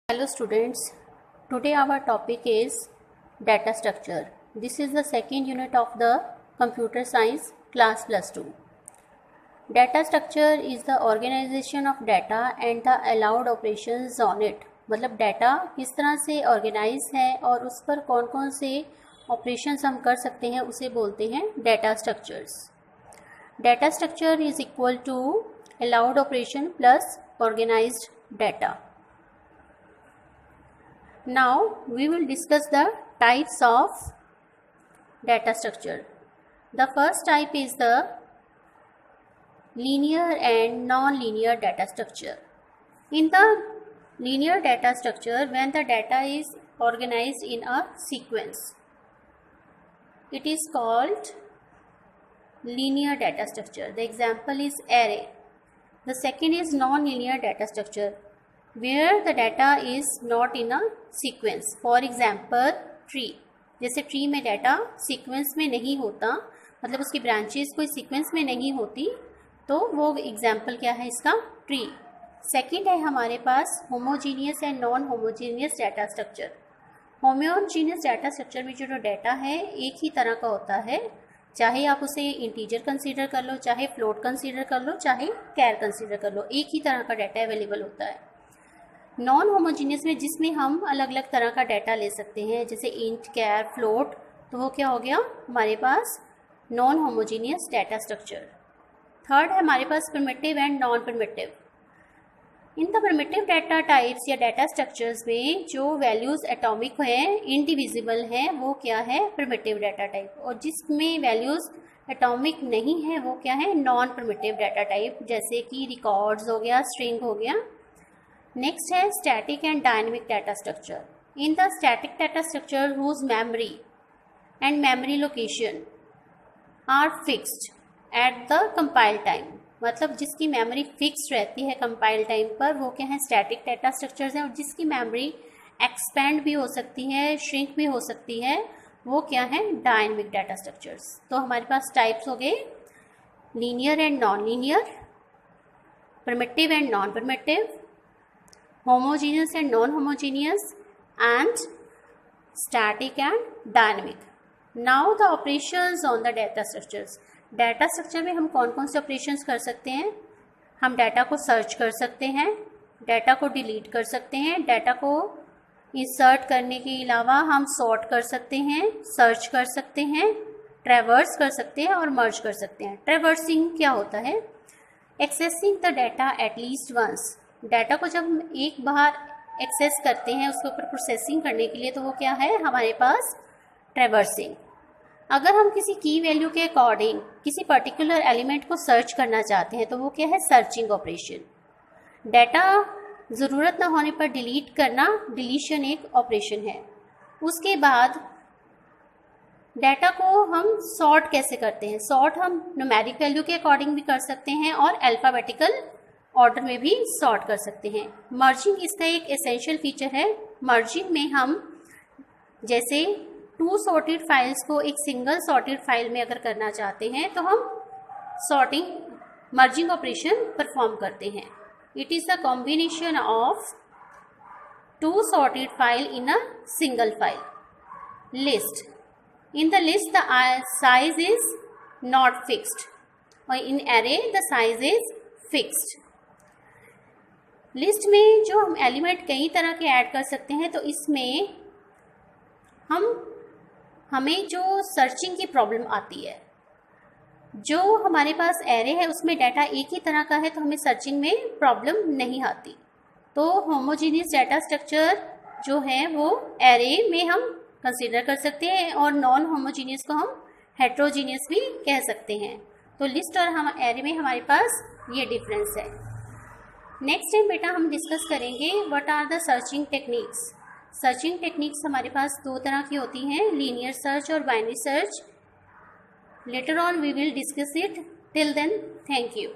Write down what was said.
Hello students, today our topic is data structure. This is the second unit of the computer science class +2. Data structure is the organization of data and the allowed operations on it. मतलब data किस तरह से organise है और उस पर कौन कौन से ऑपरेशंस हम कर सकते हैं उसे बोलते हैं data structures. Data structure is equal to allowed operation plus organized data. Now we will discuss the types of data structure. The first type is the linear and non-linear data structure. In the linear data structure, when the data is organized in a sequence, it is called linear data structure. The example is array. The second is non-linear data structure, where the data is not in a sequence. For example, tree. जैसे tree में data sequence में नहीं होता, मतलब उसकी branches कोई sequence में नहीं होती, तो वो एग्जाम्पल क्या है इसका? ट्री. सेकंड है हमारे पास homogeneous and non homogeneous data structure. Homogeneous data structure में जो डाटा है एक ही तरह का होता है, चाहे आप उसे इंटीजर कंसीडर कर लो, चाहे फ्लोट कंसीडर कर लो, चाहे कैर कंसीडर कर लो, एक ही तरह का डाटा अवेलेबल होता है. नॉन होमोजीनियस में जिसमें हम अलग अलग तरह का डाटा ले सकते हैं, जैसे इंट, कैर, फ्लोट, तो वो क्या हो गया हमारे पास? Non homogeneous data structure. Third है हमारे पास primitive and non primitive. In the primitive data types या डाटा स्ट्रक्चर्स में जो वैल्यूज एटॉमिक हैं, इंडिविजिबल हैं, वो क्या है? Primitive data type. और जिसमें वैल्यूज एटॉमिक नहीं है वो क्या है? नॉन प्रिमिटिव डाटा टाइप, जैसे कि रिकॉर्ड्स हो गया, स्ट्रिंग हो गया. नेक्स्ट है static and dynamic data structure. In the static data structure whose memory and memory location are fixed at the compile time. मतलब जिसकी मेमोरी फिक्स रहती है कंपाइल टाइम पर, वो क्या है? स्टैटिक डाटा स्ट्रक्चर्स हैं. और जिसकी मेमोरी एक्सपेंड भी हो सकती है, श्रिंक भी हो सकती है, वो क्या है? Dynamic data structures. तो हमारे पास टाइप्स हो गए linear and non linear, primitive and non primitive, homogeneous and non-homogeneous, and static and dynamic. Now the operations on the data structures. Data structure में हम कौन कौन से ऑपरेशंस कर सकते हैं? हम डाटा को सर्च कर सकते हैं, डाटा को डिलीट कर सकते हैं, डाटा को इंसर्ट करने के अलावा हम सॉर्ट कर सकते हैं, सर्च कर सकते हैं, ट्रैवर्स कर सकते हैं और मर्ज कर सकते हैं. ट्रैवर्सिंग क्या होता है? Accessing the data at least once. Data को जब हम एक बार एक्सेस करते हैं उसके ऊपर प्रोसेसिंग करने के लिए, तो वो क्या है हमारे पास? ट्रैवर्सिंग. अगर हम किसी की वैल्यू के अकॉर्डिंग किसी पर्टिकुलर एलिमेंट को सर्च करना चाहते हैं तो वो क्या है? Searching operation. डाटा ज़रूरत ना होने पर डिलीट करना, डिलीशन एक ऑपरेशन है. उसके बाद डाटा को हम सॉर्ट कैसे करते हैं? सॉर्ट हम न्यूमेरिक वैल्यू के अकॉर्डिंग भी कर सकते हैं और अल्फ़ाबेटिकल ऑर्डर में भी सॉर्ट कर सकते हैं. मर्जिंग इसका एक एसेंशियल फीचर है. मर्जिंग में हम जैसे टू सॉर्टेड फाइल्स को एक सिंगल सॉर्टेड फाइल में अगर करना चाहते हैं तो हम सॉर्टिंग मर्जिंग ऑपरेशन परफॉर्म करते हैं. It is the combination of two sorted file in a single file. List. In the list the size is not fixed और in array the size is fixed. List में जो हम element कई तरह के add कर सकते हैं, तो इसमें हमें जो सर्चिंग की प्रॉब्लम आती है, जो हमारे पास एरे है उसमें डाटा एक ही तरह का है तो हमें सर्चिंग में प्रॉब्लम नहीं आती. तो होमोजीनियस डाटा स्ट्रक्चर जो है वो एरे में हम कंसीडर कर सकते हैं और नॉन होमोजीनियस को हम हेट्रोजीनियस भी कह सकते हैं. तो लिस्ट और हम एरे में हमारे पास ये डिफरेंस है. नेक्स्ट टाइम बेटा हम डिस्कस करेंगे what are the searching techniques. Searching techniques हमारे पास दो तरह की होती हैं, लीनियर सर्च और binary search. Later on we will discuss it. Till then, thank you.